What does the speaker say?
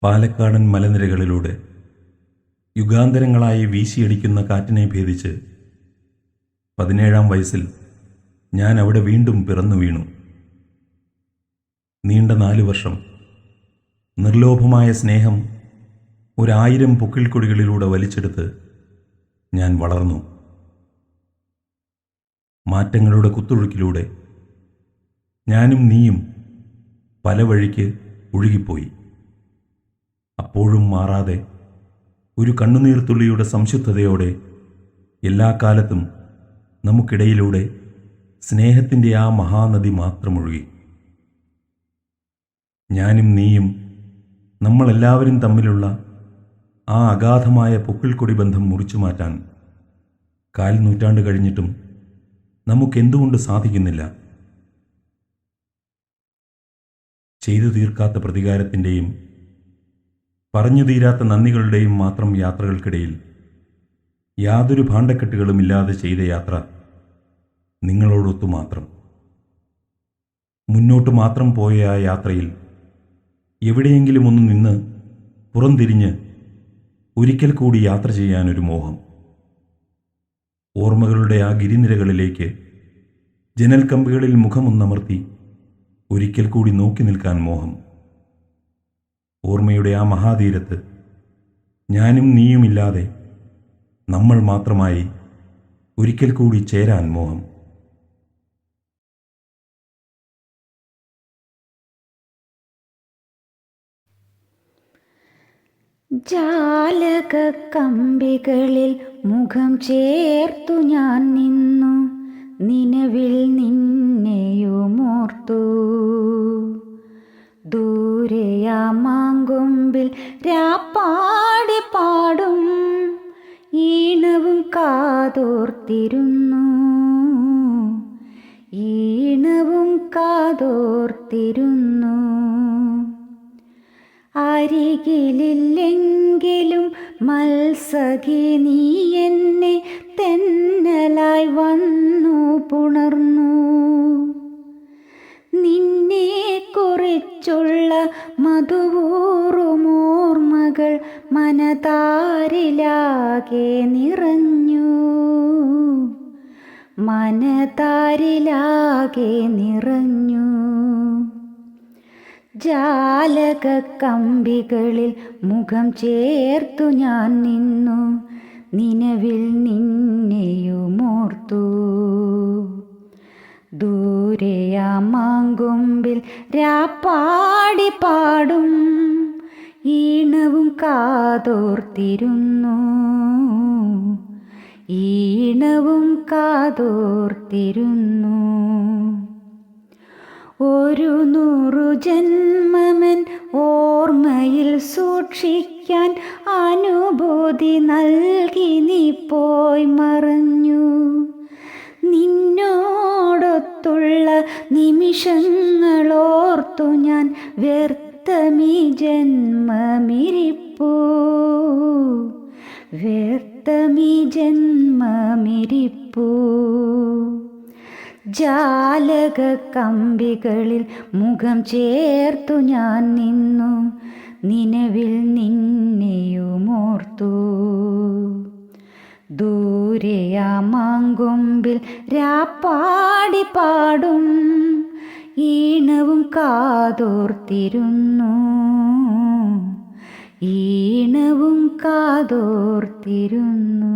പാലക്കാടൻ മലനിരകളിലൂടെ യുഗാന്തരങ്ങളായി വീശിയടിക്കുന്ന കാറ്റിനെ ഭേദിച്ച് 17-ാം വയസ്സിൽ ഞാൻ അവിടെ വീണ്ടും പിറന്നു വീണു. നീണ്ട 4 വർഷം നിർലോഭമായ സ്നേഹം 1000 പൊക്കിൾക്കൊടികളിലൂടെ വലിച്ചെടുത്ത് ഞാൻ വളർന്നു. മാറ്റങ്ങളുടെ കുത്തൊഴുക്കിലൂടെ ഞാനും നീയും പല വഴിക്ക് ഒഴുകിപ്പോയി. അപ്പോഴും മാറാതെ ഒരു കണ്ണുനീർത്തുള്ളിയുടെ സംശുദ്ധതയോടെ എല്ലാ കാലത്തും നമുക്കിടയിലൂടെ സ്നേഹത്തിൻ്റെ ആ മഹാനദി മാത്രമൊഴുകി. ഞാനും നീയും നമ്മളെല്ലാവരും തമ്മിലുള്ള ആ അഗാധമായ പൊക്കിൾക്കൊടി ബന്ധം മുറിച്ചു മാറ്റാൻ 4 നൂറ്റാണ്ട് കഴിഞ്ഞിട്ടും നമുക്കെന്തുകൊണ്ട് സാധിക്കുന്നില്ല? ചെയ്തു തീർക്കാത്ത പ്രതികാരത്തിൻ്റെയും പറഞ്ഞു തീരാത്ത നന്ദികളുടെയും മാത്രം യാത്രകൾക്കിടയിൽ യാതൊരു ഭാണ്ഡക്കെട്ടുകളുമില്ലാതെ ചെയ്ത യാത്ര നിങ്ങളോടൊത്തു മാത്രം. മുന്നോട്ട് മാത്രം പോയ ആ യാത്രയിൽ എവിടെയെങ്കിലും ഒന്ന് നിന്ന് പുറംതിരിഞ്ഞ് ഒരിക്കൽ കൂടി യാത്ര ചെയ്യാനൊരു മോഹം. ഓർമ്മകളുടെ ആ ഗിരിനിരകളിലേക്ക് ജനൽ കമ്പികളിൽ മുഖമൊന്നമർത്തി ഒരിക്കൽ കൂടി നോക്കി നിൽക്കാൻ മോഹം. ഓർമ്മയുടെ ആ മഹാതീരത്ത് ഞാനും നീയുമില്ലാതെ നമ്മൾ മാത്രമായി ഒരിക്കൽ കൂടി ചേരാൻ മോഹം. ജാലക കമ്പികളിൽ മുഖം ചേർത്തു ഞാൻ നിന്നു, നിലവിൽ നിന്നെയുമോർത്തു. ദൂരെയാ മാങ്കൊമ്പിൽ രാപ്പാടി പാടും ഈണവും കാതോർത്തിരുന്നു, ഈണവും കാതോർത്തിരുന്നു. അരികിലില്ലെങ്കിലും മത്സഖി നീ എന്നെ തെന്നലായി വന്നു പുണർന്നു. നിന്നെ കുറിച്ചുള്ള മധുവൂറുമോർമ്മകൾ മനതാരിലാകെ നിറഞ്ഞു, മനതാരിലാകെ നിറഞ്ഞു. ജാലക കമ്പികളിൽ മുഖം ചേർത്തു ഞാൻ നിന്നു, നിലവിൽ നിന്നെയുമോർത്തു. ദൂരെയാ മാങ്കൊമ്പിൽ രാപ്പാടി പാടും ഈണവും കാതോർത്തിരുന്നു, ഈണവും കാതോർത്തിരുന്നു. 100 ജന്മമൻ ഓർമ്മയിൽ സൂക്ഷിക്കാൻ അനുഭൂതി നൽകി നീ പോയി മറഞ്ഞു. നിന്നോടൊത്തുള്ള നിമിഷങ്ങളോർത്തു ഞാൻ വ്യർത്ഥമീ ജന്മമിരിപ്പു, വ്യർത്ഥമീ ജന്മമിരിപ്പു. ജാലക കമ്പികളിൽ മുഖം ചേർത്തു ഞാൻ നിന്നു, നിലവിൽ നിന്നെയുമോർത്തു. ദൂരെയാ മാങ്കൊമ്പിൽ രാപ്പാടി പാടും ഈണവും കാതോർത്തിരുന്നു, ഈണവും കാതോർത്തിരുന്നു.